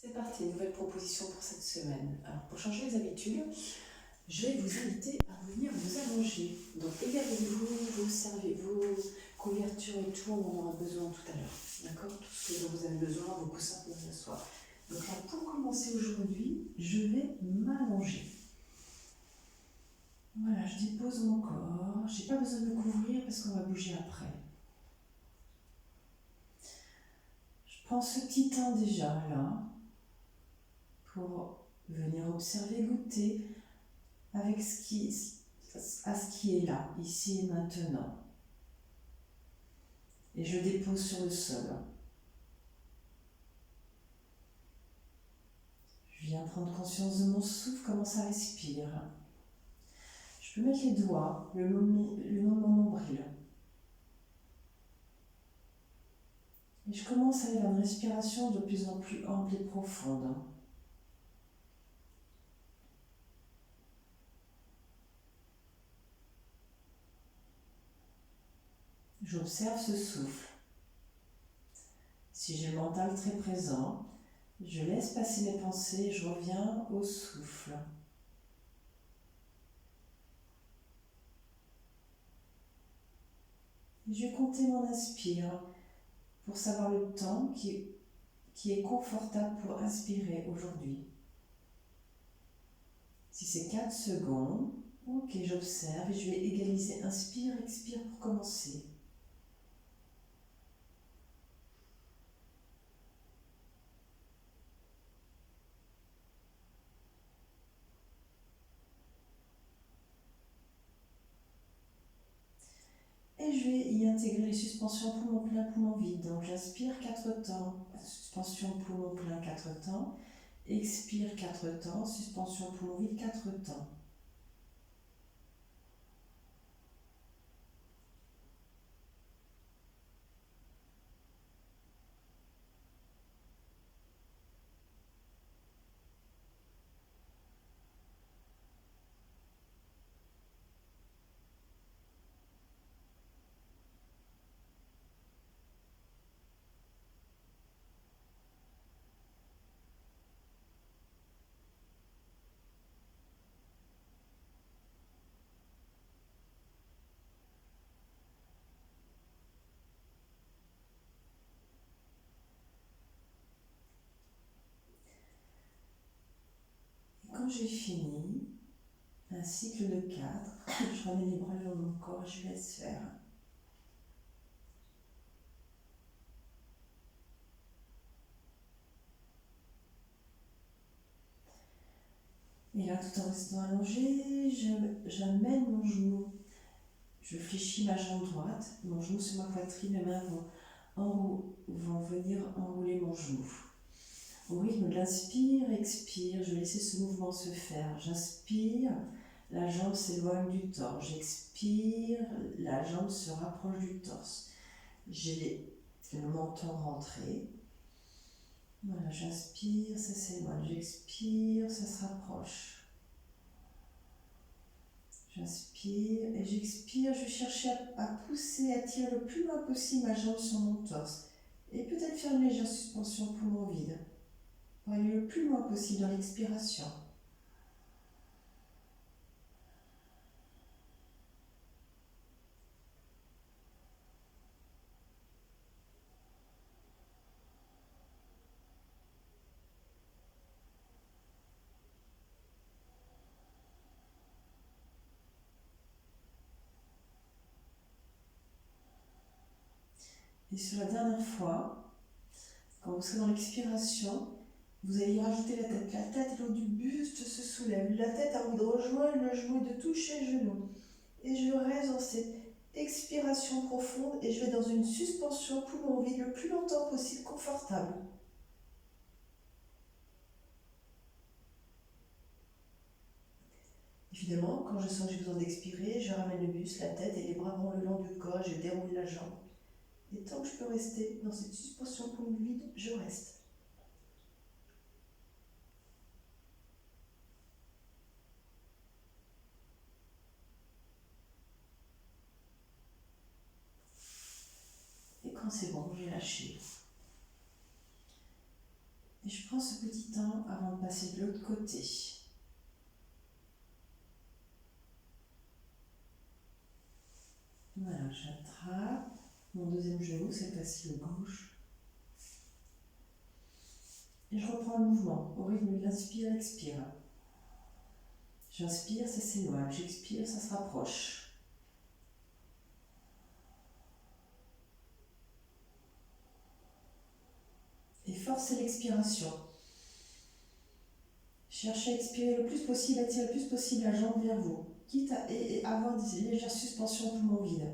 C'est parti, nouvelle proposition pour cette semaine. Alors pour changer les habitudes, je vais vous inviter à venir vous allonger. Donc égarez-vous, vos couvertures et tout, on en aura besoin tout à l'heure. D'accord? Tout ce dont vous avez besoin, vos coussins pour vous asseoir. Donc là, pour commencer aujourd'hui, je vais m'allonger. Voilà, je dépose mon corps. Je n'ai pas besoin de me couvrir parce qu'on va bouger après. Je prends ce petit temps déjà là pour venir observer, goûter avec à ce qui est là, ici et maintenant. Et je dépose sur le sol. Je viens prendre conscience de mon souffle, comment ça respire. Je peux mettre les doigts le long de mon nombril. Et je commence à aller vers une respiration de plus en plus ample et profonde. J'observe ce souffle. Si j'ai le mental très présent, je laisse passer mes pensées et je reviens au souffle. Et je vais compter mon inspire pour savoir le temps qui est confortable pour inspirer aujourd'hui. Si c'est 4 secondes, ok, j'observe et je vais égaliser inspire, expire pour commencer. Et je vais y intégrer les suspensions poumon plein, poumon vide. Donc j'inspire 4 temps, suspension poumon plein 4 temps, expire 4 temps, suspension poumon vide 4 temps. Et quand j'ai fini, un cycle de 4, je ramène les bras le long de mon corps et je laisse faire. Et là, tout en restant allongé, j'amène mon genou. Je fléchis ma jambe droite, mon genou sur ma poitrine, mes mains vont venir enrouler mon genou. Au rythme de l'inspire, expire, je vais laisser ce mouvement se faire. J'inspire, la jambe s'éloigne du torse. J'expire, la jambe se rapproche du torse. J'ai le menton rentré. Voilà, j'inspire, ça s'éloigne. J'expire, ça se rapproche. J'inspire et j'expire, je vais chercher à pousser, à tirer le plus loin possible ma jambe sur mon torse. Et peut-être faire une légère suspension poumon vide. Pour aller le plus loin possible dans l'expiration. Et sur la dernière fois, quand vous serez dans l'expiration, vous allez y rajouter la tête. La tête et l'eau du buste se soulève. La tête a envie de rejoindre le genou et de toucher le genou. Et je reste dans cette expiration profonde et je vais dans une suspension poumon vide le plus longtemps possible, confortable. Évidemment, quand je sens que j'ai besoin d'expirer, je ramène le buste, la tête et les bras vont le long du corps, je déroule la jambe. Et tant que je peux rester dans cette suspension poumon vide, je reste. Et quand c'est bon, j'ai lâché. Et je prends ce petit temps avant de passer de l'autre côté. Voilà, j'attrape mon deuxième genou, cette fois-ci le gauche. Et je reprends le mouvement au rythme de l'inspire-expire. J'inspire, ça s'éloigne. J'expire, ça se rapproche. Et forcez l'expiration. Cherchez à expirer le plus possible, attirez le plus possible la jambe vers vous, quitte à avoir des légères suspensions poumons vides.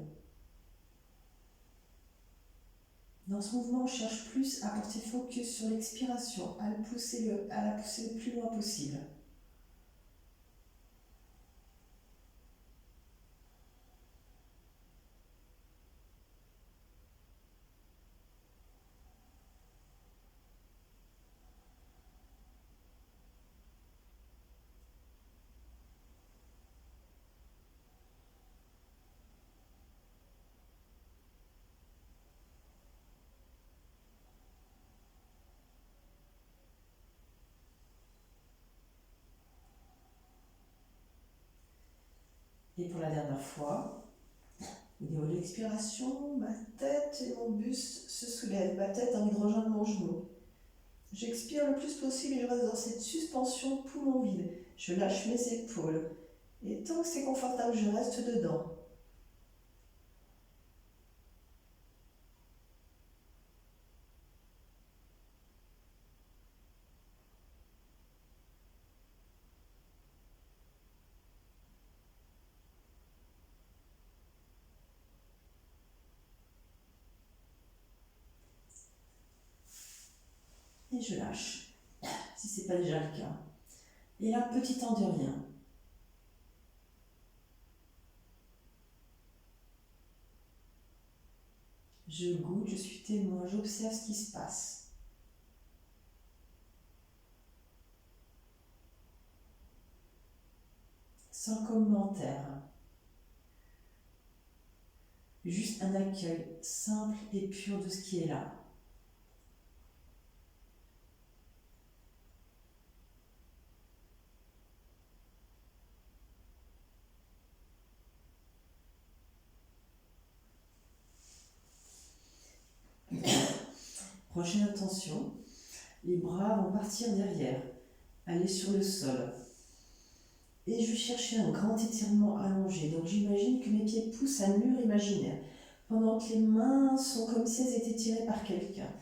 Dans ce mouvement, on cherche plus à porter focus sur l'expiration, à la pousser le plus loin possible. Et pour la dernière fois, au niveau de l'expiration, ma tête et mon buste se soulèvent, ma tête a envie de rejoindre mon genou. J'expire le plus possible et je reste dans cette suspension poumon vide. Je lâche mes épaules. Et tant que c'est confortable, je reste dedans. Et je lâche, si ce n'est pas déjà le cas. Et là, petit temps de rien. Je goûte, je suis témoin, j'observe ce qui se passe. Sans commentaire. Juste un accueil simple et pur de ce qui est là. Prochaine intention, les bras vont partir derrière, aller sur le sol. Et je vais chercher un grand étirement allongé. Donc j'imagine que mes pieds poussent un mur imaginaire, pendant que les mains sont comme si elles étaient tirées par quelqu'un.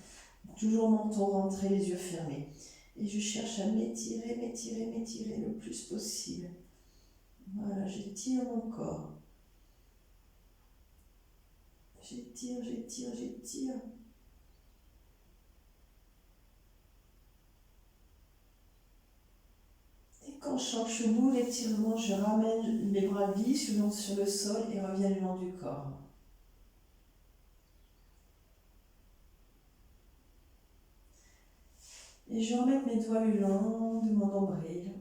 Toujours menton rentré, les yeux fermés. Et je cherche à m'étirer le plus possible. Voilà, j'étire mon corps. J'étire. Et quand je sens que je bout l'étirement, je ramène mes bras lisses sur le sol et reviens le long du corps. Et je remets mes doigts le long de mon nombril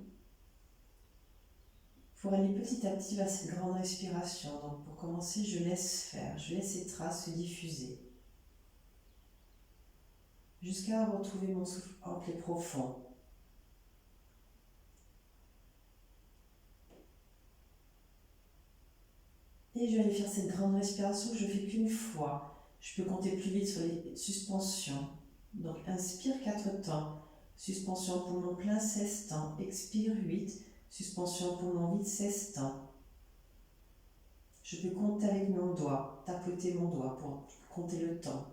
pour aller petit à petit vers cette grande respiration. Donc pour commencer, je laisse faire, je laisse ces traces se diffuser jusqu'à retrouver mon souffle ample et profond. Et je vais aller faire cette grande respiration que je fais qu'une fois. Je peux compter plus vite sur les suspensions. Donc inspire 4 temps. Suspension poumon plein 16 temps. Expire 8. Suspension poumon vide 16 temps. Je peux compter avec mon doigt, tapoter mon doigt pour compter le temps.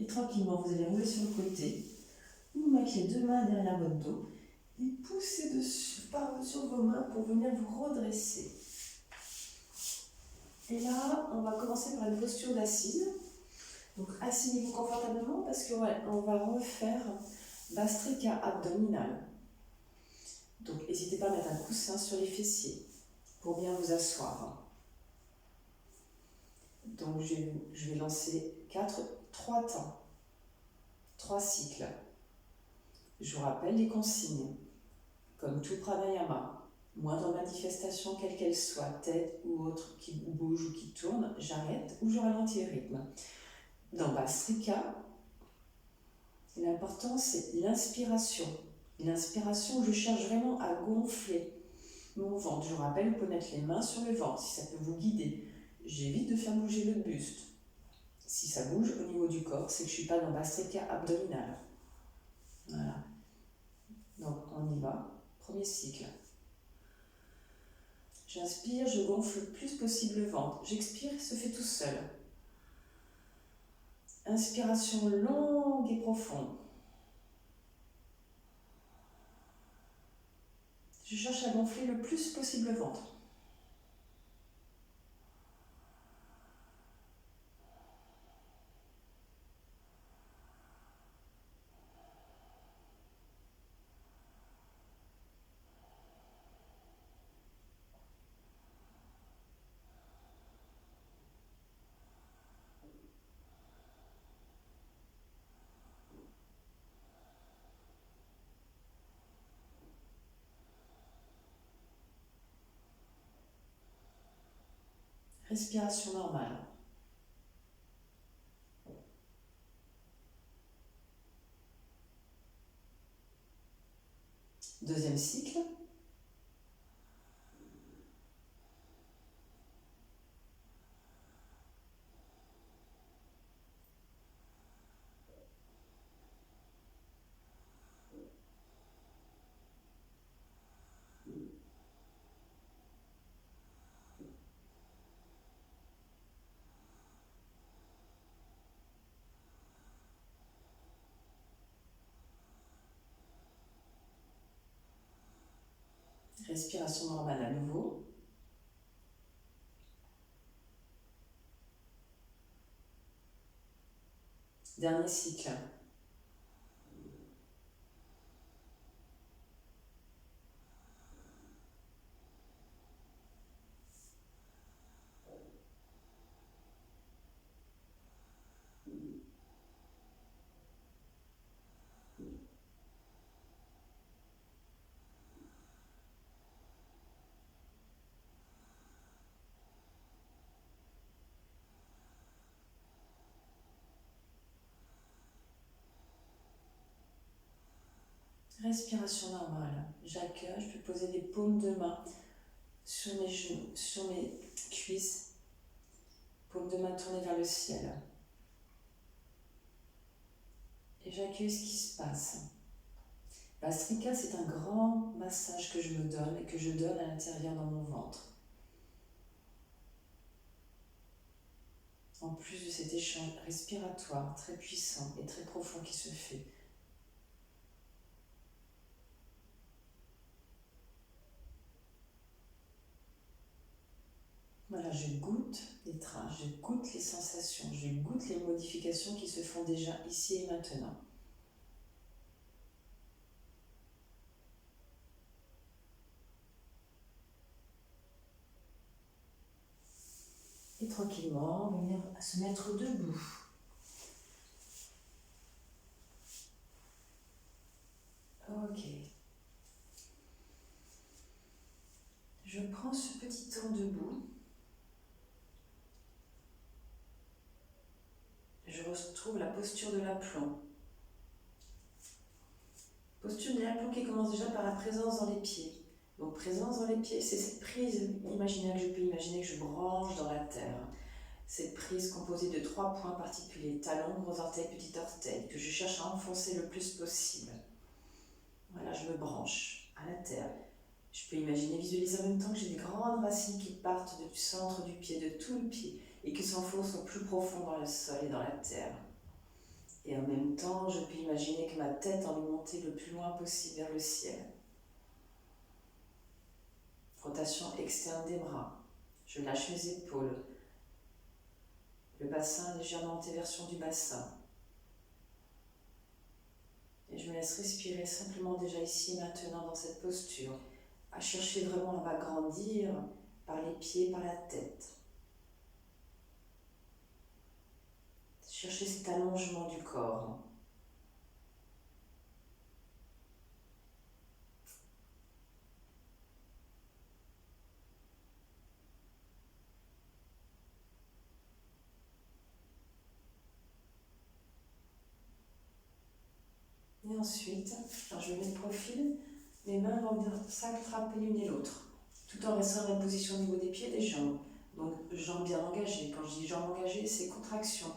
Et tranquillement, vous allez rouler sur le côté. Vous mettez les 2 mains derrière votre dos et poussez dessus, sur vos mains pour venir vous redresser. Et là, on va commencer par une posture d'assise. Donc asseyez-vous confortablement parce qu'on va refaire Bastrika abdominale. Donc n'hésitez pas à mettre un coussin sur les fessiers pour bien vous asseoir. Donc je vais lancer 3 temps, 3 cycles. Je vous rappelle les consignes. Comme tout pranayama, moindre manifestation quelle qu'elle soit, tête ou autre qui bouge ou qui tourne, j'arrête ou je ralentis le rythme. Dans Bhastrika, l'important c'est l'inspiration. L'inspiration, je cherche vraiment à gonfler mon ventre. Je vous rappelle, vous pouvez mettre les mains sur le ventre si ça peut vous guider. J'évite de faire bouger le buste. Si ça bouge au niveau du corps, c'est que je ne suis pas dans Bhastrika abdominal. Voilà. Donc on y va. Premier cycle. J'inspire, je gonfle le plus possible le ventre. J'expire, il se fait tout seul. Inspiration longue et profonde. Je cherche à gonfler le plus possible le ventre. Respiration normale. Deuxième cycle. Respiration normale à nouveau. Dernier cycle. Respiration normale. J'accueille, je peux poser les paumes de main sur mes genoux, sur mes cuisses. Paumes de main tournées vers le ciel. Et j'accueille ce qui se passe. Bhastrika, c'est un grand massage que je me donne et que je donne à l'intérieur dans mon ventre. En plus de cet échange respiratoire très puissant et très profond qui se fait. Voilà, je goûte les traces, je goûte les sensations, je goûte les modifications qui se font déjà ici et maintenant. Et tranquillement, venir se mettre debout. Ok. Je prends ce petit temps debout. Je retrouve la posture de l'aplomb. Posture de l'aplomb qui commence déjà par la présence dans les pieds. Donc présence dans les pieds, c'est cette prise imaginaire que je peux imaginer que je branche dans la terre. Cette prise composée de 3 points particuliers, talon, gros orteil, petit orteil, que je cherche à enfoncer le plus possible. Voilà, je me branche à la terre. Je peux imaginer, visualiser en même temps que j'ai des grandes racines qui partent du centre du pied, de tout le pied, et qui s'enfoncent au plus profond dans le sol et dans la terre. Et en même temps, je peux imaginer que ma tête en est montée le plus loin possible vers le ciel. Rotation externe des bras. Je lâche mes épaules. Le bassin légèrement en téversion du bassin. Et Et je me laisse respirer simplement déjà ici et maintenant dans cette posture, à chercher vraiment à m'agrandir par les pieds, par la tête. Chercher cet allongement du corps. Et ensuite, alors je me mets de profil, mes mains vont bien s'attraper l'une et l'autre, tout en restant dans la position au niveau des pieds et des jambes. Donc jambes bien engagées. Quand je dis jambes engagées, c'est contraction,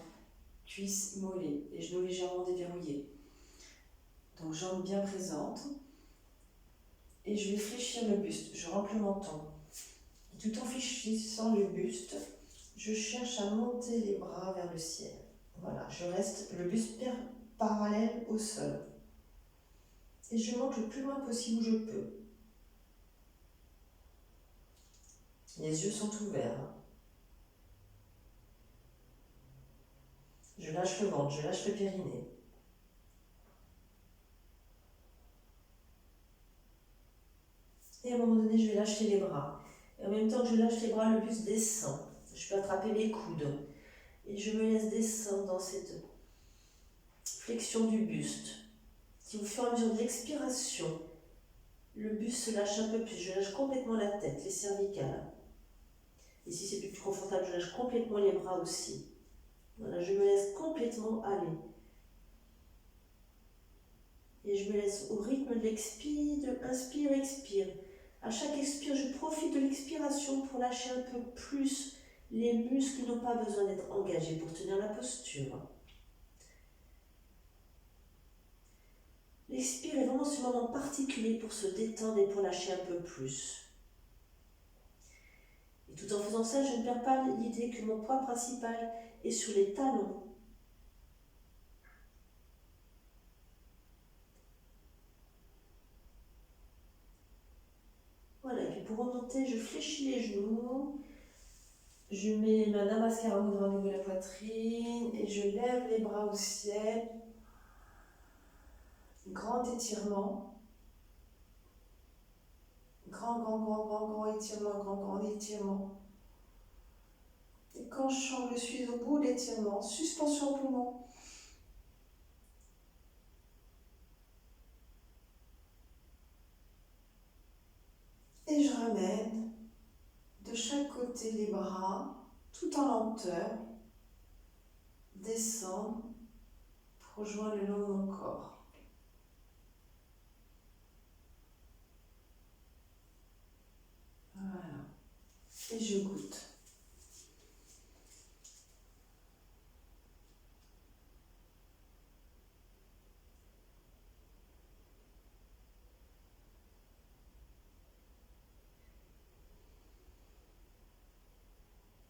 cuisses, mollets, les genoux légèrement déverrouillés. Donc jambes bien présentes. Et je vais fléchir le buste, je remplis le menton. Et tout en fléchissant le buste, je cherche à monter les bras vers le ciel. Voilà, je reste le buste parallèle au sol. Et je monte le plus loin possible où je peux. Les yeux sont ouverts. Je lâche le ventre, je lâche le périnée. Et à un moment donné, je vais lâcher les bras. Et en même temps que je lâche les bras, le buste descend. Je peux attraper mes coudes. Et je me laisse descendre dans cette flexion du buste. Si au fur et à mesure de l'expiration, le buste se lâche un peu plus. Je lâche complètement la tête, les cervicales. Et si c'est plus confortable, je lâche complètement les bras aussi. Voilà, je me laisse complètement aller. Et je me laisse au rythme de l'expire, inspire, expire. À chaque expire, je profite de l'expiration pour lâcher un peu plus les muscles qui n'ont pas besoin d'être engagés pour tenir la posture. L'expire est vraiment ce moment particulier pour se détendre et pour lâcher un peu plus. Et tout en faisant ça, je ne perds pas l'idée que mon poids principal est sur les talons. Voilà, et puis pour remonter, je fléchis les genoux. Je mets ma Namaskara Mudra au niveau de la poitrine et je lève les bras au ciel. Grand étirement. Grand étirement, grand étirement. Et quand je sens que je suis au bout de l'étirement, suspension poumon. Et je ramène de chaque côté les bras, tout en lenteur, descendre pour rejoindre le long de mon corps. Voilà. Et je goûte.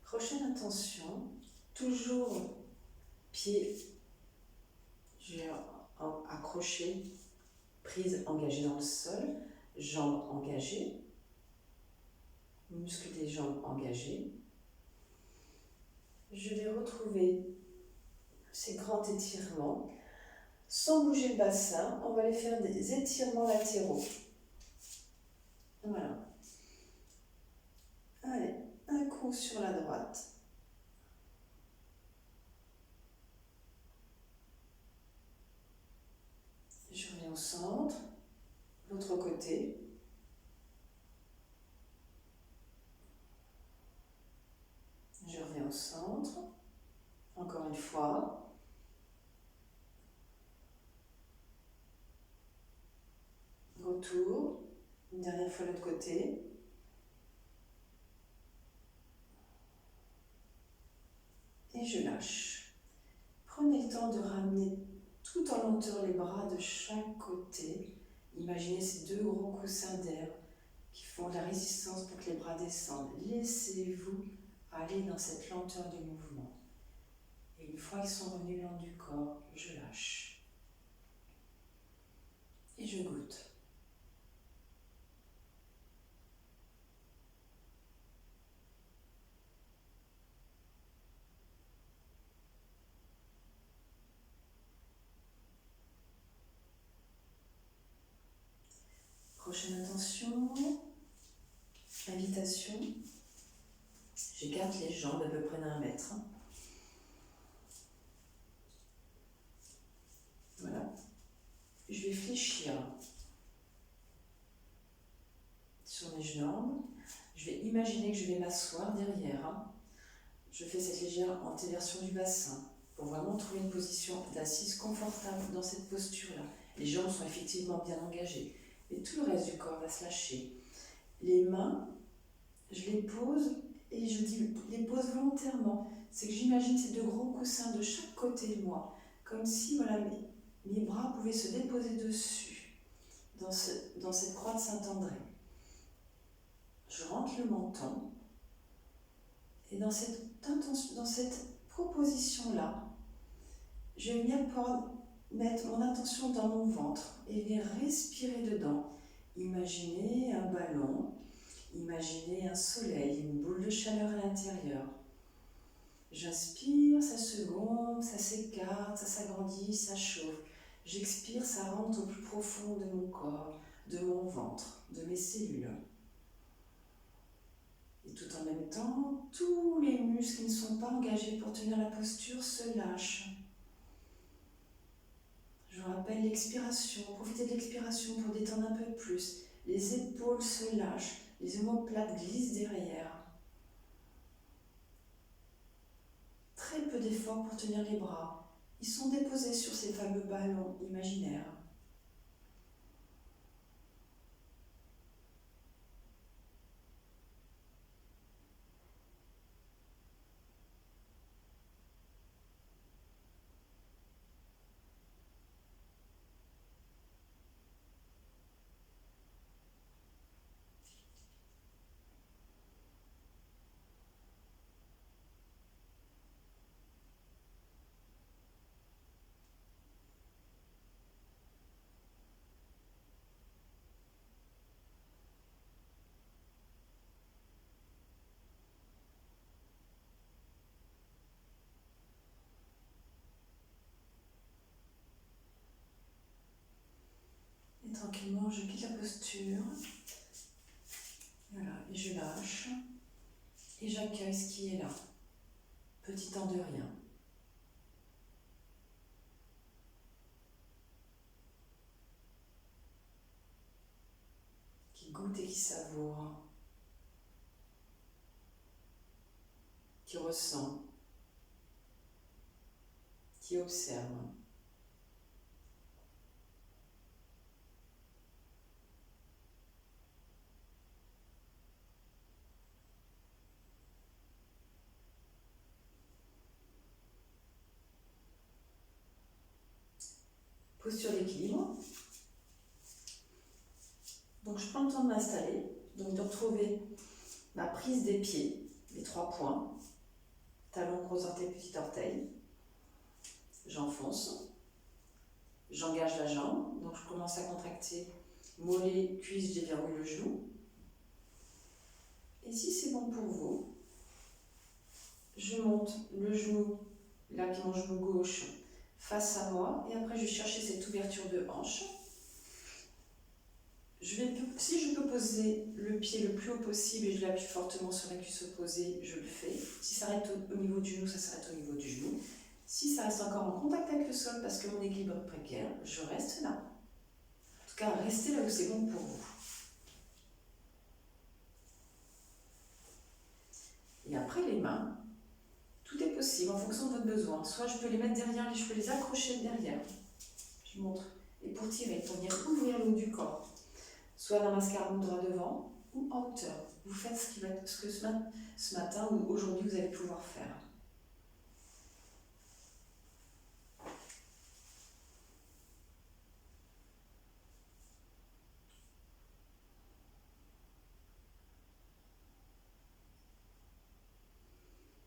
Prochaine intention, toujours pied, j'ai accroché, prise engagée dans le sol, jambes engagées, muscles des jambes engagés. Je vais retrouver ces grands étirements. Sans bouger le bassin, on va aller faire des étirements latéraux. Voilà. Allez, un coup sur la droite. Je reviens au centre. L'autre côté. Je reviens au centre. Encore une fois. Retour. Une dernière fois l'autre côté. Et je lâche. Prenez le temps de ramener tout en lenteur les bras de chaque côté. Imaginez ces deux gros coussins d'air qui font la résistance pour que les bras descendent. Laissez-vous aller dans cette lenteur du mouvement. Et une fois qu'ils sont revenus le long du corps, je lâche. Et je goûte. Prochaine intention, invitation. J'écarte les jambes à peu près d'1 mètre. Voilà. Je vais fléchir sur mes jambes. Je vais imaginer que je vais m'asseoir derrière. Je fais cette légère antéversion du bassin pour vraiment trouver une position d'assise confortable dans cette posture-là. Les jambes sont effectivement bien engagées, mais tout le reste du corps va se lâcher. Les mains, je les pose et je dis les pose volontairement. C'est que j'imagine ces 2 gros coussins de chaque côté de moi, comme si voilà, mes bras pouvaient se déposer dessus, dans cette croix de Saint-André. Je rentre le menton, et dans cette proposition-là, je vais venir mettre mon attention dans mon ventre et venir respirer dedans. Imaginez un ballon, imaginez un soleil, une boule de chaleur à l'intérieur. J'inspire, ça se gonfle, ça s'écarte, ça s'agrandit, ça chauffe. J'expire, ça rentre au plus profond de mon corps, de mon ventre, de mes cellules. Et tout en même temps, tous les muscles qui ne sont pas engagés pour tenir la posture se lâchent. Je vous rappelle l'expiration, profitez de l'expiration pour détendre un peu plus. Les épaules se lâchent, les omoplates glissent derrière. Très peu d'efforts pour tenir les bras. Ils sont déposés sur ces fameux ballons imaginaires. Et tranquillement, je quitte la posture. Voilà, et je lâche. Et j'accueille ce qui est là. Petit temps de rien. Qui goûte et qui savoure. Qui ressent. Qui observe. Posture d'équilibre. Donc je prends le temps de m'installer, donc de retrouver ma prise des pieds, les 3 points, talon, gros orteil, petit orteil. J'enfonce, j'engage la jambe, donc je commence à contracter mollet, cuisse, je déverrouille le genou. Et si c'est bon pour vous, je monte le genou, là qui est mon genou gauche, face à moi, et après je vais chercher cette ouverture de hanche. Si je peux poser le pied le plus haut possible et je l'appuie fortement sur la cuisse opposée, je le fais. Si ça s'arrête au niveau du genou, ça s'arrête au niveau du genou. Si ça reste encore en contact avec le sol parce que mon équilibre est précaire, je reste là. En tout cas, restez là où c'est bon pour vous. Et après les mains, tout est possible en fonction de votre besoin. Soit je peux les mettre derrière, je peux les accrocher derrière. Je montre. Et pour tirer, pour venir ouvrir le haut du corps. Soit dans mascaron droit devant ou en hauteur. Vous faites ce que ce matin ou aujourd'hui vous allez pouvoir faire.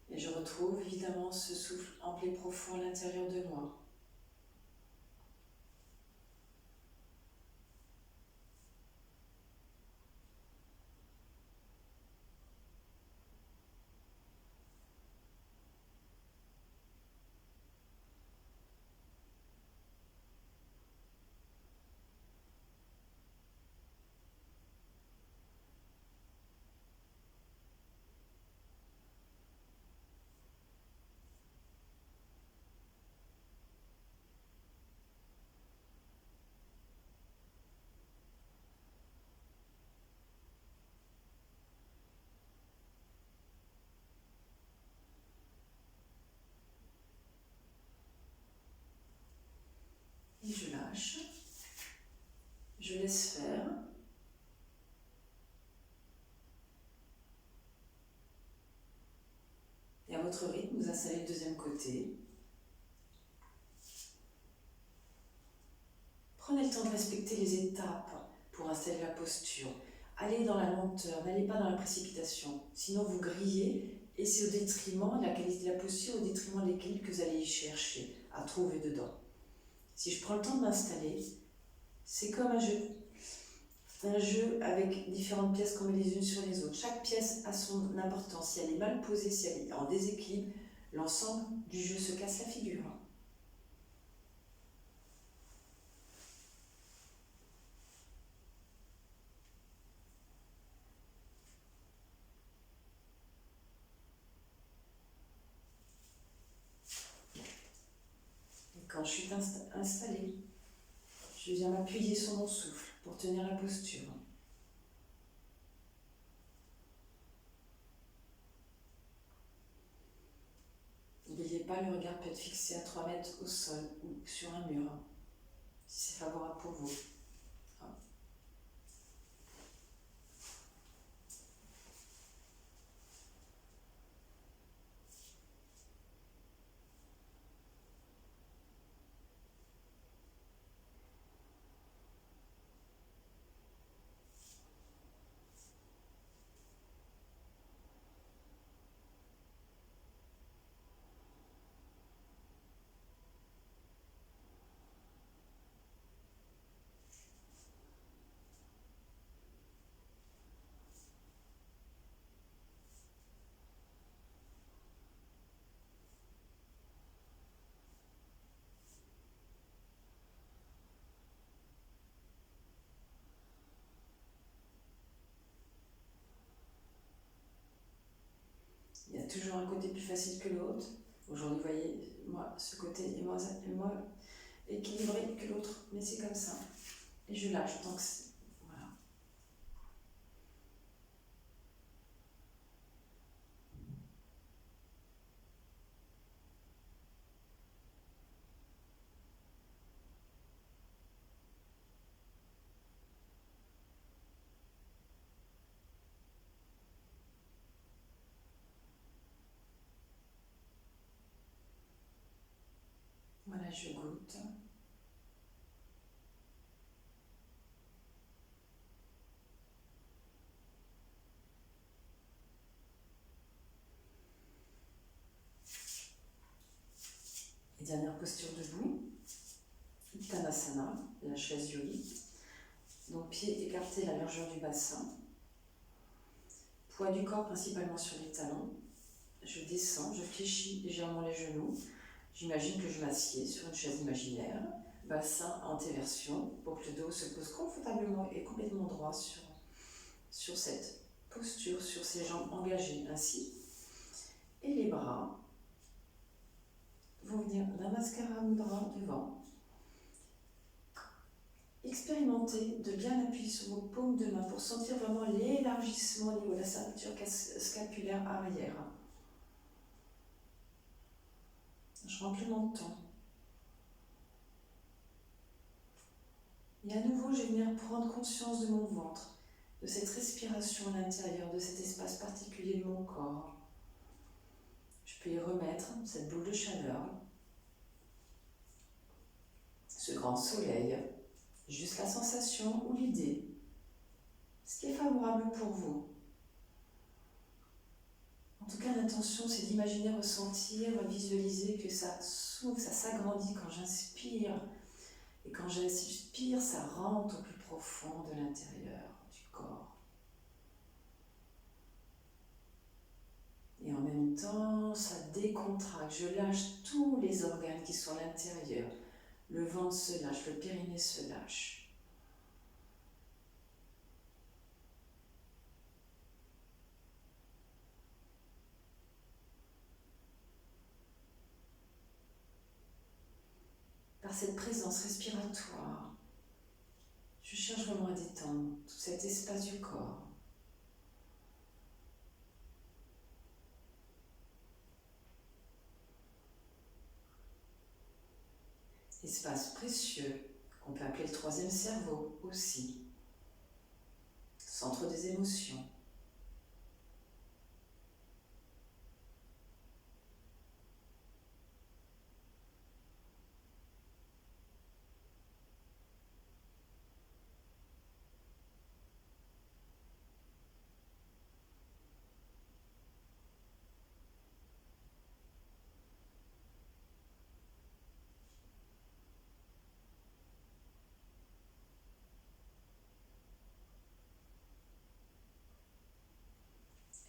Et je retrouve évidemment ce souffle ample et profond à l'intérieur de moi. lâche. Je laisse faire. Et à votre rythme, vous installez le deuxième côté. Prenez le temps de respecter les étapes pour installer la posture. Allez dans la lenteur, n'allez pas dans la précipitation. Sinon, vous grillez et c'est au détriment de la qualité de la posture, au détriment de l'équilibre que vous allez y chercher à trouver dedans. Si je prends le temps de m'installer, c'est comme un jeu. Un jeu avec différentes pièces qu'on met les unes sur les autres. Chaque pièce a son importance. Si elle est mal posée, si elle est en déséquilibre, l'ensemble du jeu se casse la figure. Et quand je suis installée, je viens m'appuyer sur mon souffle pour tenir la posture. N'oubliez pas, le regard peut être fixé à 3 mètres au sol ou sur un mur, si c'est favorable pour vous. Il y a toujours un côté plus facile que l'autre. Aujourd'hui, vous voyez, moi, ce côté est moins équilibré que l'autre, mais c'est comme ça. Et je lâche tant que c'est... Voilà. Voilà, je goûte. Et dernière posture debout. Uttanasana, la chaise yogi. Donc pieds écartés à la largeur du bassin. Poids du corps principalement sur les talons. Je descends, je fléchis légèrement les genoux. J'imagine que je m'assieds sur une chaise imaginaire. Bassin en antéversion pour que le dos se pose confortablement et complètement droit sur cette posture, sur ses jambes engagées ainsi. Et les bras vont venir Namaskara Mudra devant. Expérimentez de bien appuyer sur vos paumes de main pour sentir vraiment l'élargissement au niveau de la ceinture scapulaire arrière. Je rends plus longtemps. Et à nouveau, je vais venir prendre conscience de mon ventre, de cette respiration à l'intérieur, de cet espace particulier de mon corps. Je peux y remettre cette boule de chaleur, ce grand soleil, juste la sensation ou l'idée, ce qui est favorable pour vous. En tout cas, l'intention, c'est d'imaginer, ressentir, visualiser que ça s'ouvre, ça s'agrandit quand j'inspire. Et quand j'inspire, ça rentre au plus profond de l'intérieur du corps. Et en même temps, ça décontracte. Je lâche tous les organes qui sont à l'intérieur. Le ventre se lâche, le périnée se lâche. Par cette présence respiratoire, je cherche vraiment à détendre tout cet espace du corps. Espace précieux qu'on peut appeler le troisième cerveau aussi, centre des émotions.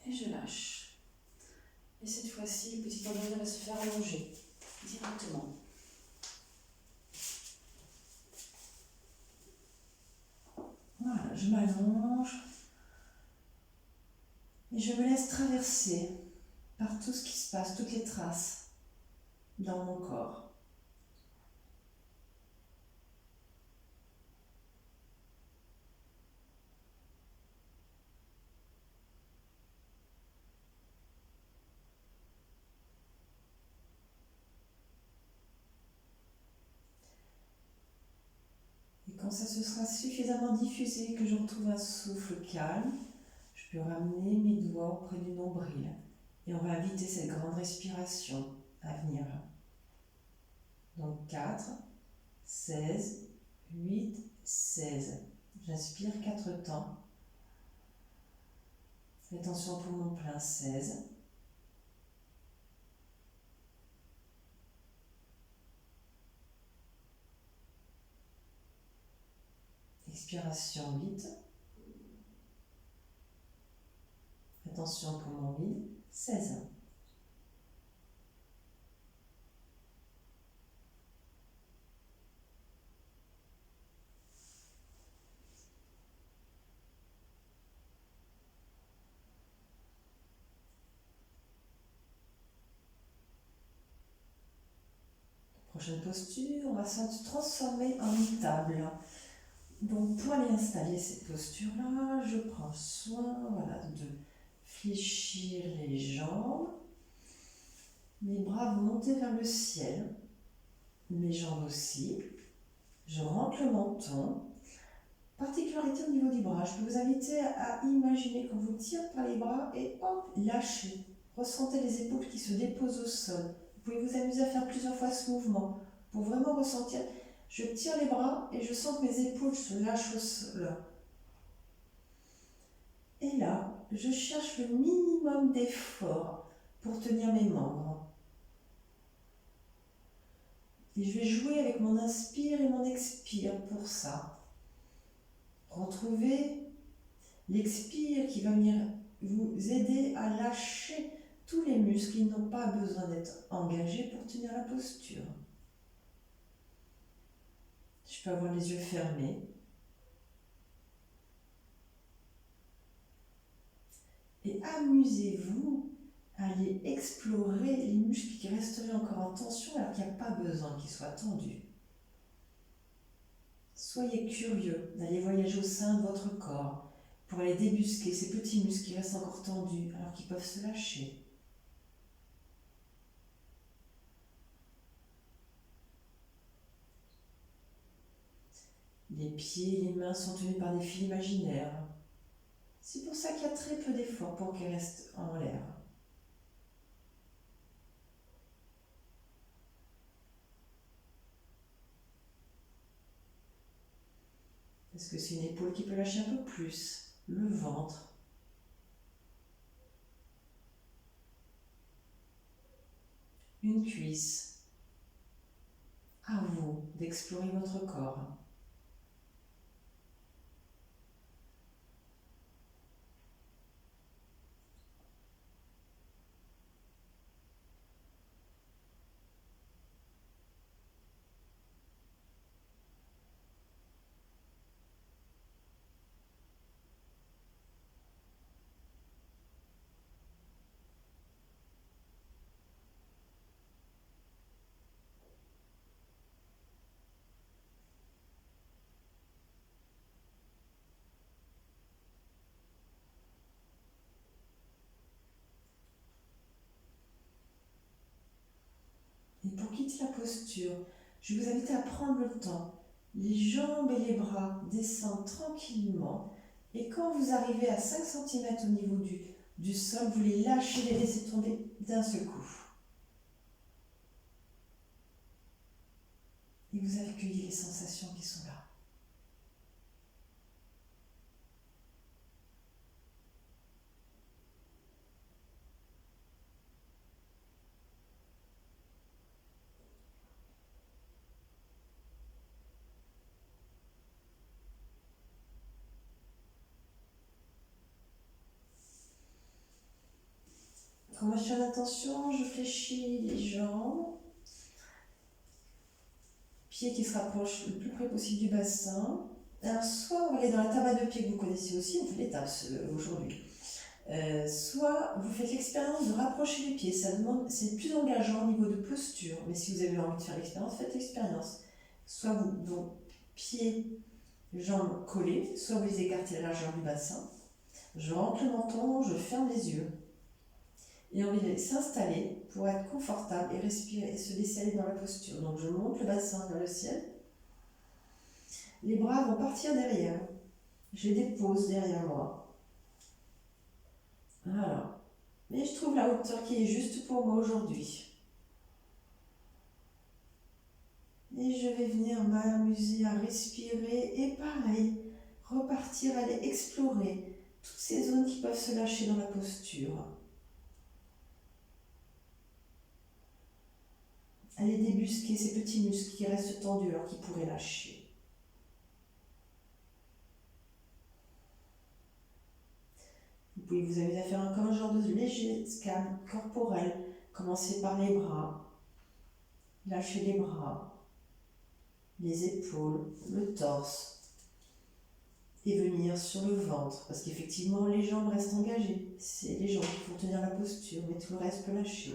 Et je lâche. Et cette fois-ci, le petit embryon va se faire allonger directement. Voilà, je m'allonge et je me laisse traverser par tout ce qui se passe, toutes les traces dans mon corps. Et quand ça se sera suffisamment diffusé que je retrouve un souffle calme, je peux ramener mes doigts auprès du nombril. Et on va inviter cette grande respiration à venir. Donc 4, 16, 8, 16. J'inspire 4 temps. Attention poumon plein, 16. Expiration 8. Attention poumon vide, 16. Prochaine posture, on va se transformer en une table. Donc pour aller installer cette posture-là, je prends soin de fléchir les jambes. Mes bras vont monter vers le ciel, mes jambes aussi. Je rentre le menton. Particularité au niveau du bras, je peux vous inviter à imaginer qu'on vous tire par les bras et hop, lâchez. Ressentez les épaules qui se déposent au sol. Vous pouvez vous amuser à faire plusieurs fois ce mouvement pour vraiment ressentir. Je tire les bras et je sens que mes épaules se lâchent au sol. Et là, je cherche le minimum d'effort pour tenir mes membres. Et je vais jouer avec mon inspire et mon expire pour ça. Retrouvez l'expire qui va venir vous aider à lâcher tous les muscles qui n'ont pas besoin d'être engagés pour tenir la posture. Je peux avoir les yeux fermés. Et amusez-vous à aller explorer les muscles qui resteraient encore en tension alors qu'il n'y a pas besoin qu'ils soient tendus. Soyez curieux d'aller voyager au sein de votre corps pour aller débusquer ces petits muscles qui restent encore tendus alors qu'ils peuvent se lâcher. Les pieds et les mains sont tenus par des fils imaginaires. C'est pour ça qu'il y a très peu d'efforts pour qu'ils restent en l'air. Est-ce que c'est une épaule qui peut lâcher un peu plus? Le ventre. Une cuisse. À vous d'explorer votre corps. Et pour quitter la posture, je vous invite à prendre le temps Les jambes et les bras descendent tranquillement. Et quand vous arrivez à 5 cm au niveau du sol, vous les lâchez, les laissez tomber d'un seul coup. Et vous accueillez les sensations qui sont là. Quand moi je suis en attention, je fléchis les jambes. Pieds qui se rapprochent le plus près possible du bassin. Alors, soit on va aller dans la table de pied que vous connaissez aussi, on fait les tables aujourd'hui. Soit vous faites l'expérience de rapprocher les pieds, c'est plus engageant au niveau de posture, mais si vous avez envie de faire l'expérience, faites l'expérience. Soit vous, donc, pieds, jambes collées, soit vous les écartez à la largeur du bassin. Je rentre le menton, je ferme les yeux. Et on va s'installer pour être confortable et respirer et se laisser aller dans la posture. Donc je monte le bassin vers le ciel. Les bras vont partir derrière. Je les dépose derrière moi. Voilà. Et je trouve la hauteur qui est juste pour moi aujourd'hui. Et je vais venir m'amuser à respirer et pareil, repartir, aller explorer toutes ces zones qui peuvent se lâcher dans la posture. Aller débusquer ces petits muscles qui restent tendus alors qu'ils pourraient lâcher. Vous pouvez vous amuser à faire comme un genre de léger scan corporel. Commencez par les bras, lâchez les bras, les épaules, le torse et venir sur le ventre parce qu'effectivement les jambes restent engagées. C'est les jambes qui vont tenir la posture mais tout le reste peut lâcher.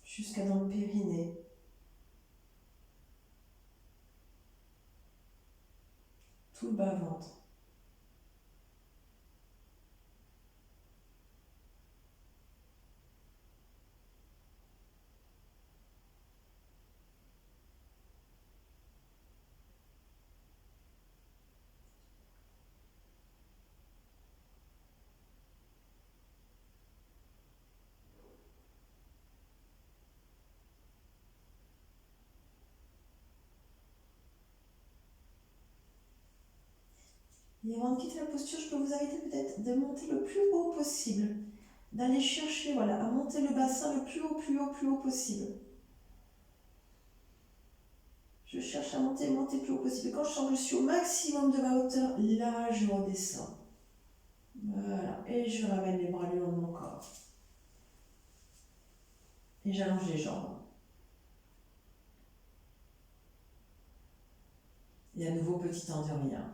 Jusqu'à dans le périnée. Tout le bas-ventre. Et avant de quitter la posture, je peux vous inviter peut-être de monter le plus haut possible. D'aller chercher, voilà, à monter le bassin le plus haut, plus haut, plus haut possible. Je cherche à monter le plus haut possible. Et quand je sens que je suis au maximum de ma hauteur, là, je redescends. Voilà, et je ramène les bras le long de mon corps. Et j'allonge les jambes. Et à nouveau, petit temps de rien.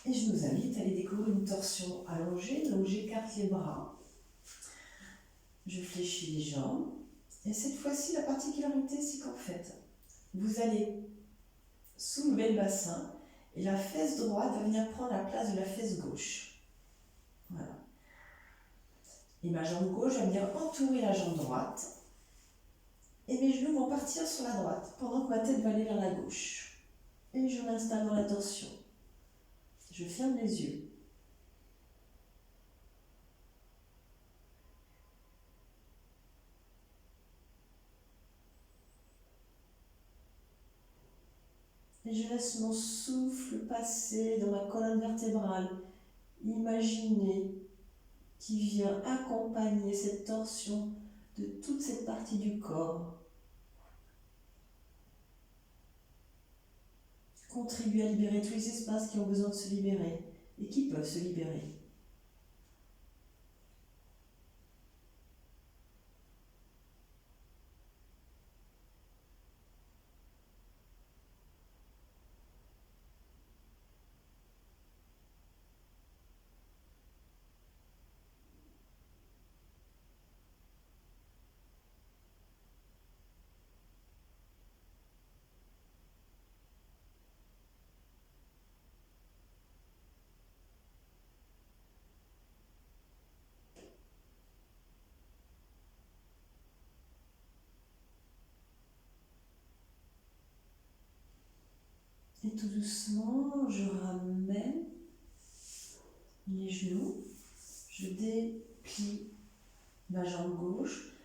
Et je vous invite à aller découvrir une torsion allongée, donc j'écarte les bras, je fléchis les jambes, et cette fois-ci la particularité c'est qu'en fait, vous allez soulever le bassin, et la fesse droite va venir prendre la place de la fesse gauche. Voilà. Et ma jambe gauche va venir entourer la jambe droite, et mes genoux vont partir sur la droite, pendant que ma tête va aller vers la gauche. Et je m'installe dans la torsion. Je ferme les yeux. Et je laisse mon souffle passer dans ma colonne vertébrale. Imaginez qui vient accompagner cette torsion de toute cette partie du corps. Contribuer à libérer tous les espaces qui ont besoin de se libérer et qui peuvent se libérer. Et tout doucement, je ramène les genoux, je déplie ma jambe gauche,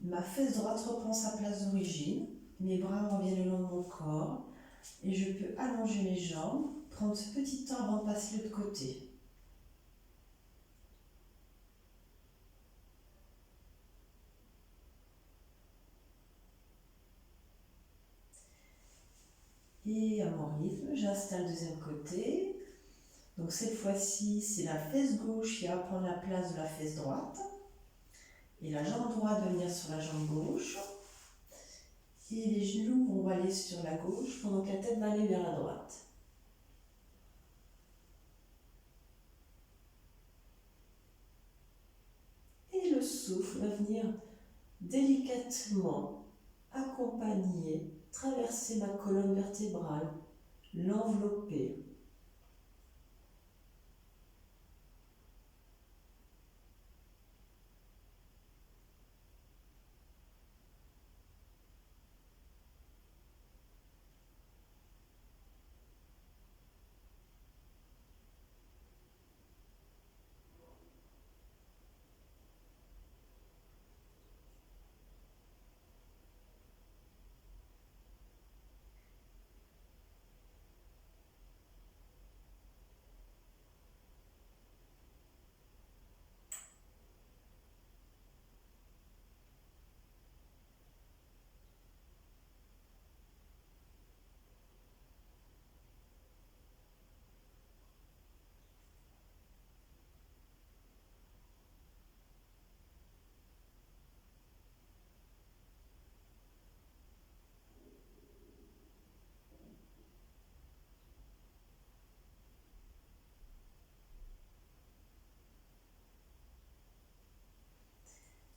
ma fesse droite reprend sa place d'origine, mes bras reviennent le long de mon corps et je peux allonger mes jambes, prendre ce petit temps avant de passer de l'autre côté. Et à mon rythme, j'installe le deuxième côté. Donc cette fois-ci, c'est la fesse gauche qui va prendre la place de la fesse droite. Et la jambe droite va venir sur la jambe gauche. Et les genoux vont aller sur la gauche pendant que la tête va aller vers la droite. Et le souffle va venir délicatement accompagner, traverser ma colonne vertébrale, l'envelopper.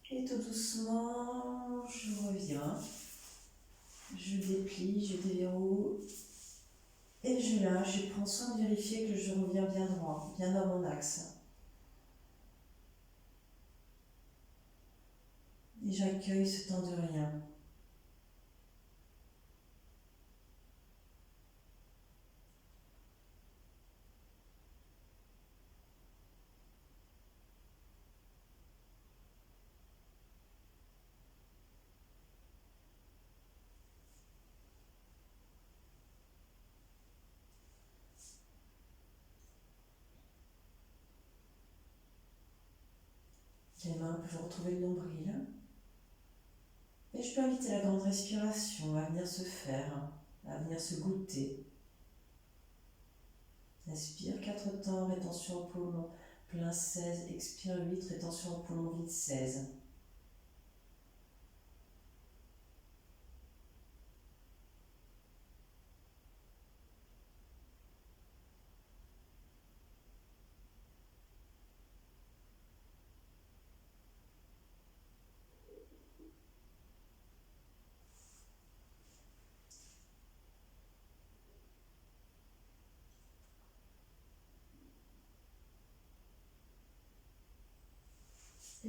Et tout doucement, je reviens, je déplie, je déverrouille et je lâche. Je prends soin de vérifier que je reviens bien droit, bien dans mon axe. Et j'accueille ce temps de rien. Les mains peuvent retrouver le nombril. Et je peux inviter la grande respiration à venir se faire, à venir se goûter. Inspire 4 temps, rétention au poumon plein 16. Expire 8, rétention au poumon vide 16.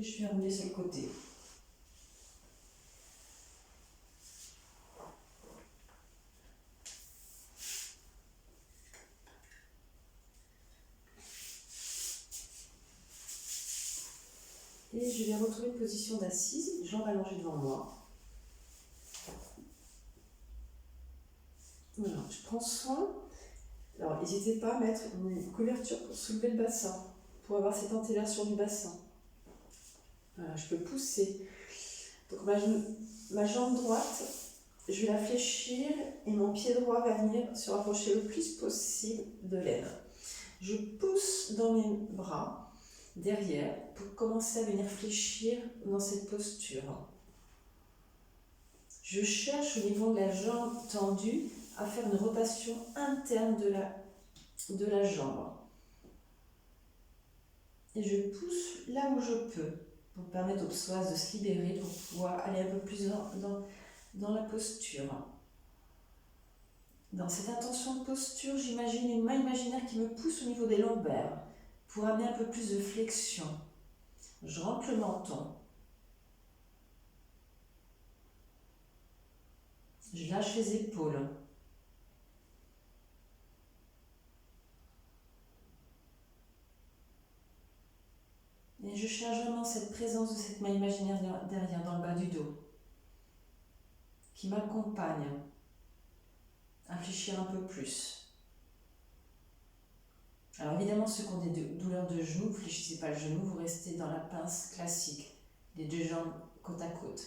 Et je vais rouler sur le côté. Et je vais retrouver une position d'assise, jambes allongées devant moi. Voilà, je prends soin. Alors, n'hésitez pas à mettre une couverture pour soulever le bassin, pour avoir cette antéversion du bassin. Voilà, je peux pousser. Donc, ma jambe droite, je vais la fléchir et mon pied droit va venir se rapprocher le plus possible de l'aine. Je pousse dans mes bras derrière pour commencer à venir fléchir dans cette posture. Je cherche au niveau de la jambe tendue à faire une rotation interne de la jambe. Et je pousse là où je peux pour permettre au psoas de se libérer, pour pouvoir aller un peu plus dans la posture. Dans cette intention de posture, j'imagine une main imaginaire qui me pousse au niveau des lombaires pour amener un peu plus de flexion. Je rentre le menton. Je lâche les épaules. cherche vraiment cette présence de cette main imaginaire derrière, dans le bas du dos, qui m'accompagne à fléchir un peu plus. Alors évidemment, ceux qui ont des douleurs de genoux, vous ne fléchissez pas le genou, vous restez dans la pince classique, les deux jambes côte à côte.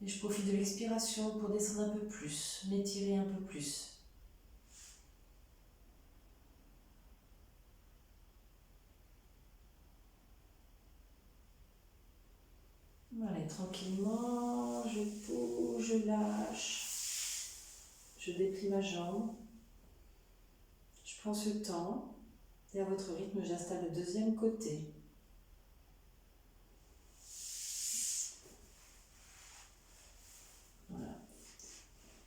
Et je profite de l'expiration pour descendre un peu plus, m'étirer un peu plus. Voilà, et tranquillement, je bouge, je lâche, je déplie ma jambe. Je prends ce temps et à votre rythme, j'installe le deuxième côté. Voilà.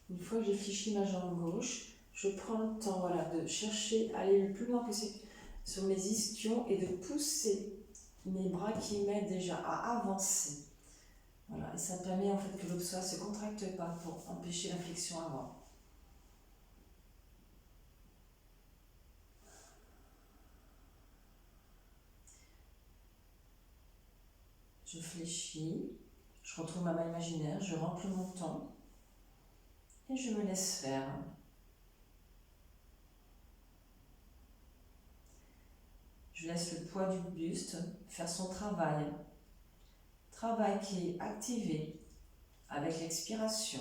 Une fois que j'ai fléchi ma jambe gauche, je prends le temps de chercher à aller le plus loin possible sur mes ischions et de pousser mes bras qui m'aident déjà à avancer. Voilà, et ça permet en fait que le psoas ne se contracte pas pour empêcher la flexion avant. Je fléchis, je retrouve ma main imaginaire, je remplis mon temps et je me laisse faire. Je laisse le poids du buste faire son travail. Travail qui est activé avec l'expiration.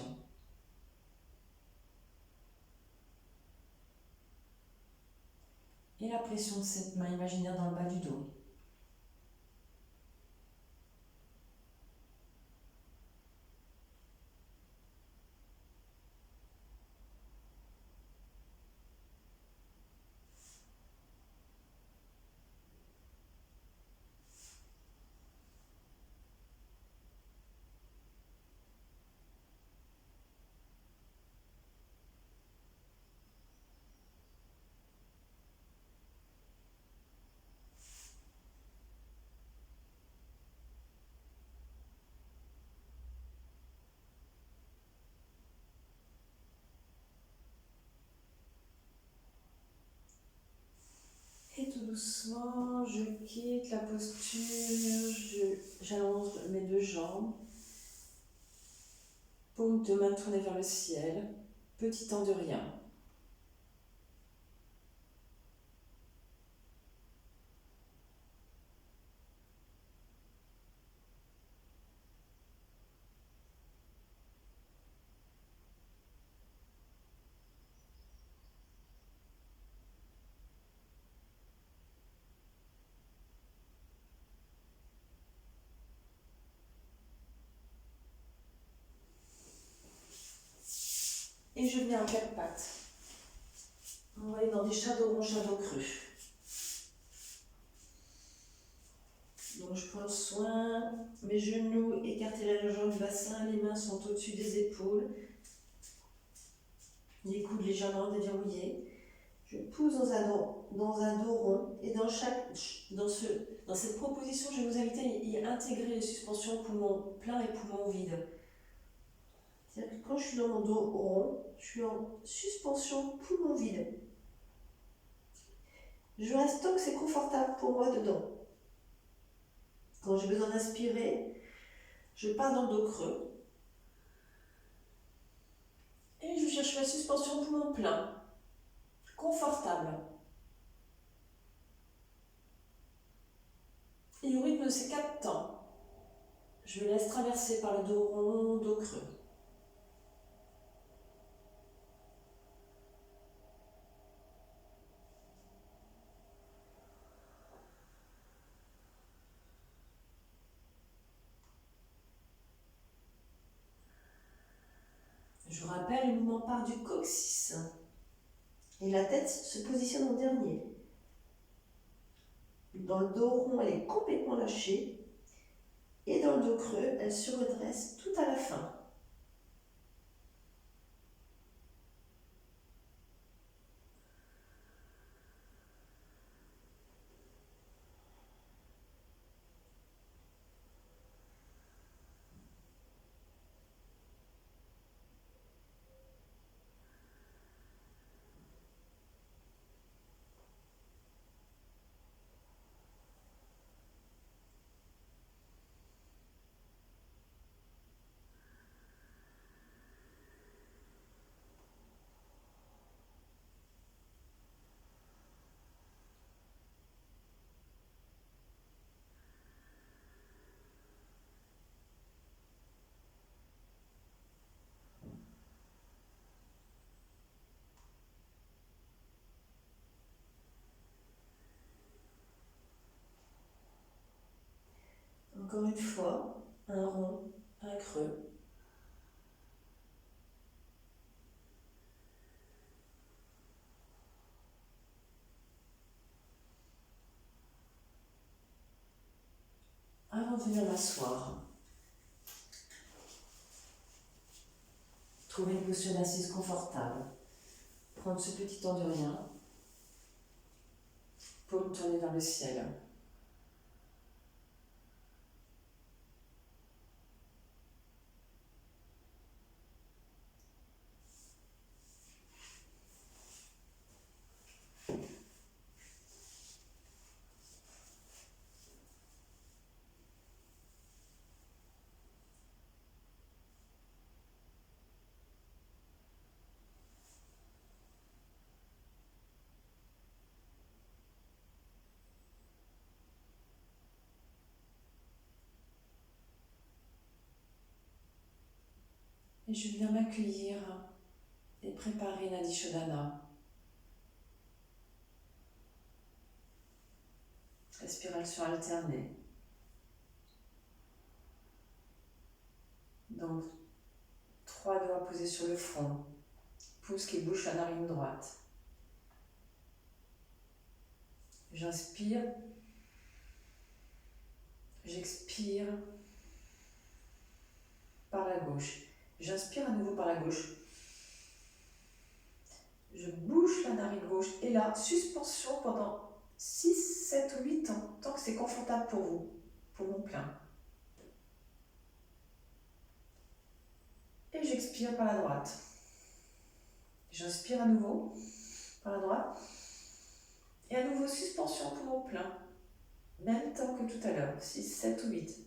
Et la pression de cette main imaginaire dans le bas du dos. Et tout doucement, je quitte la posture, j'allonge mes deux jambes, paume de main tournée vers le ciel, petit temps de rien. Et je viens en quatre pattes. On va aller dans des shadow ronds, shadow creux. Donc je prends soin, mes genoux écartés la longueur du bassin, les mains sont au-dessus des épaules. Les coudes légèrement déverrouillés. Je pousse dans un dos rond et dans cette proposition, je vais vous inviter à y intégrer les suspensions poumons pleins et poumons vides. C'est-à-dire que quand je suis dans mon dos rond, je suis en suspension poumons vides. Je reste tant que c'est confortable pour moi dedans. Quand j'ai besoin d'inspirer, je pars dans le dos creux. Et je cherche ma suspension poumon plein, confortable. Et au rythme de ces 4 temps, je me laisse traverser par le dos rond, dos creux. Je rappelle, le mouvement part du coccyx. Et la tête se positionne en dernier. Dans le dos rond, elle est complètement lâchée. Et dans le dos creux, elle se redresse tout à la fin. Encore une fois, un rond, un creux. Avant de venir m'asseoir, trouver une posture d'assise confortable. Prendre ce petit temps de rien. Paume tournée vers le ciel. Et je viens m'accueillir et préparer Nadi Shodhana. Respiration alternée. Donc, 3 doigts posés sur le front, pouce qui bouche la narine droite. J'inspire, j'expire par la gauche. J'inspire à nouveau par la gauche. Je bouche la narine gauche et là, suspension pendant 6, 7 ou 8 ans, tant que c'est confortable pour vous, pour mon plein. Et j'expire par la droite. J'inspire à nouveau par la droite. Et à nouveau, suspension pour mon plein. Même temps que tout à l'heure, 6, 7 ou 8.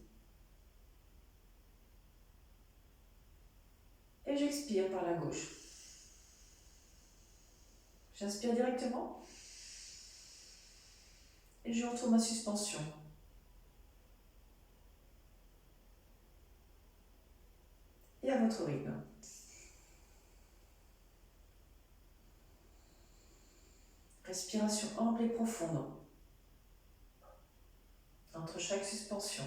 Et j'expire par la gauche. J'inspire directement. Et je retrouve ma suspension. Et à votre rythme. Respiration ample et profonde. Entre chaque suspension.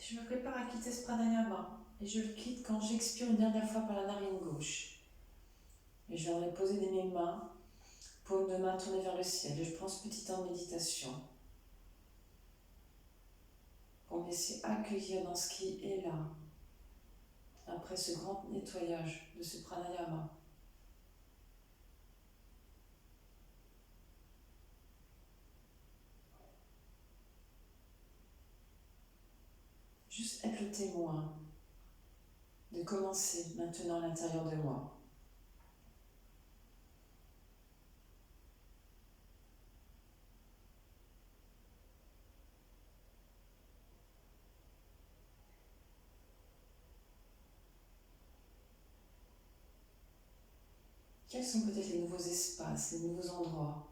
Je me prépare à quitter ce pranayama et je le quitte quand j'expire une dernière fois par la narine gauche. Et je viendrai poser mes mains, paume de main tournée vers le ciel. Et je prends ce petit temps de méditation pour me laisser accueillir dans ce qui est là, après ce grand nettoyage de ce pranayama. Juste être le témoin de commencer maintenant à l'intérieur de moi. Quels sont peut-être les nouveaux espaces, les nouveaux endroits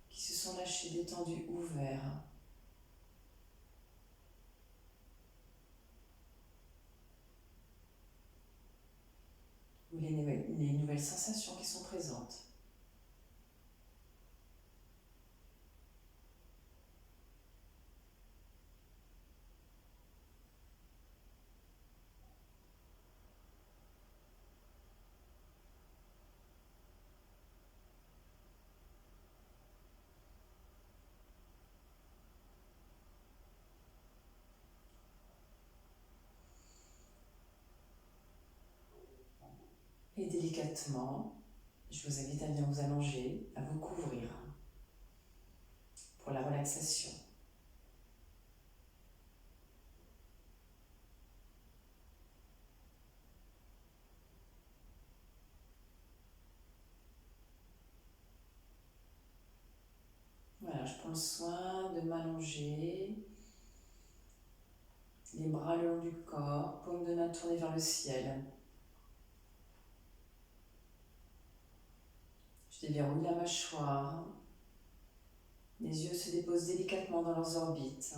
qui se sont lâchés, détendus, ouverts? Ou les nouvelles sensations qui sont présentes? Et délicatement, je vous invite à bien vous allonger, à vous couvrir pour la relaxation. Voilà, je prends le soin de m'allonger, les bras le long du corps, paume de main tournée vers le ciel. Je déverrouille la mâchoire. Les yeux se déposent délicatement dans leurs orbites.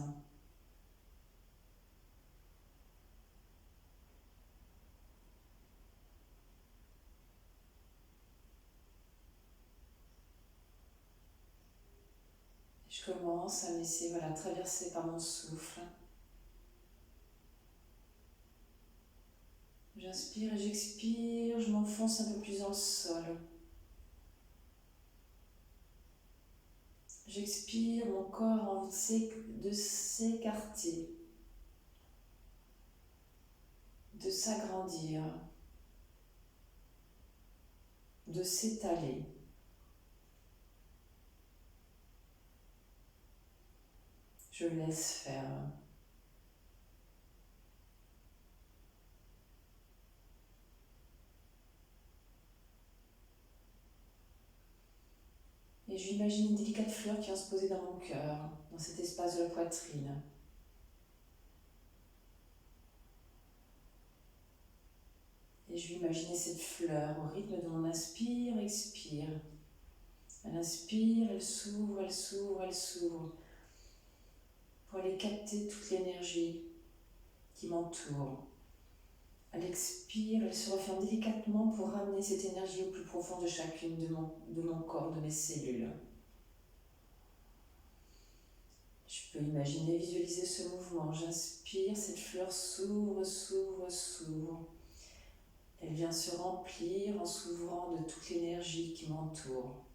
Je commence à me laisser traverser par mon souffle. J'inspire et j'expire, je m'enfonce un peu plus dans le sol. J'expire, mon corps a envie de s'écarter, de s'agrandir, de s'étaler. Je laisse faire. Et j'imagine une délicate fleur qui vient se poser dans mon cœur, dans cet espace de la poitrine. Et je vais imaginer cette fleur au rythme de mon inspire, expire. Elle inspire, elle s'ouvre, elle s'ouvre, elle s'ouvre. Pour aller capter toute l'énergie qui m'entoure. Elle expire, elle se referme délicatement pour ramener cette énergie au plus profond de chacune de mon corps, de mes cellules. Je peux imaginer, visualiser ce mouvement. J'inspire, cette fleur s'ouvre, s'ouvre, s'ouvre. Elle vient se remplir en s'ouvrant de toute l'énergie qui m'entoure.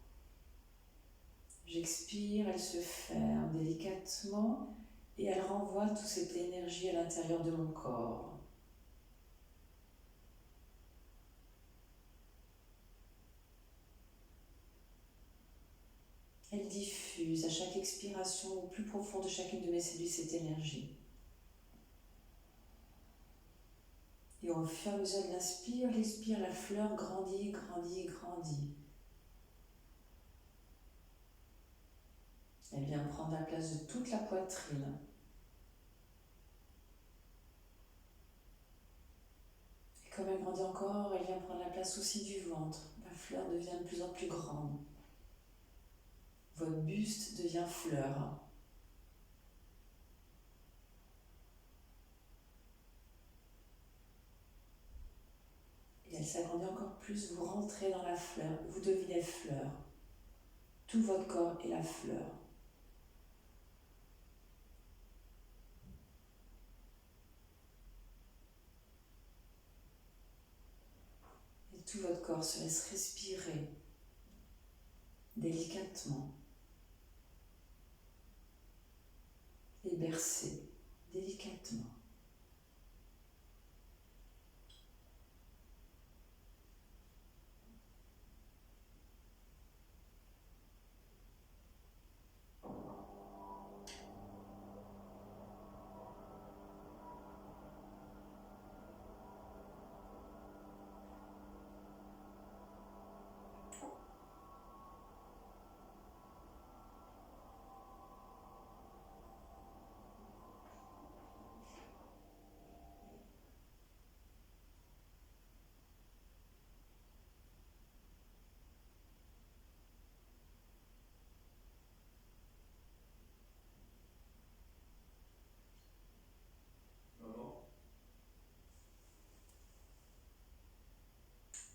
J'expire, elle se ferme délicatement et elle renvoie toute cette énergie à l'intérieur de mon corps. Elle diffuse à chaque expiration au plus profond de chacune de mes cellules cette énergie. Et au fur et à mesure de l'inspire, l'expire, la fleur grandit, grandit, grandit. Elle vient prendre la place de toute la poitrine. Et comme elle grandit encore, elle vient prendre la place aussi du ventre. La fleur devient de plus en plus grande. Votre buste devient fleur. Et elle s'agrandit encore plus, vous rentrez dans la fleur, vous devenez fleur. Tout votre corps est la fleur. Et tout votre corps se laisse respirer délicatement et bercer délicatement.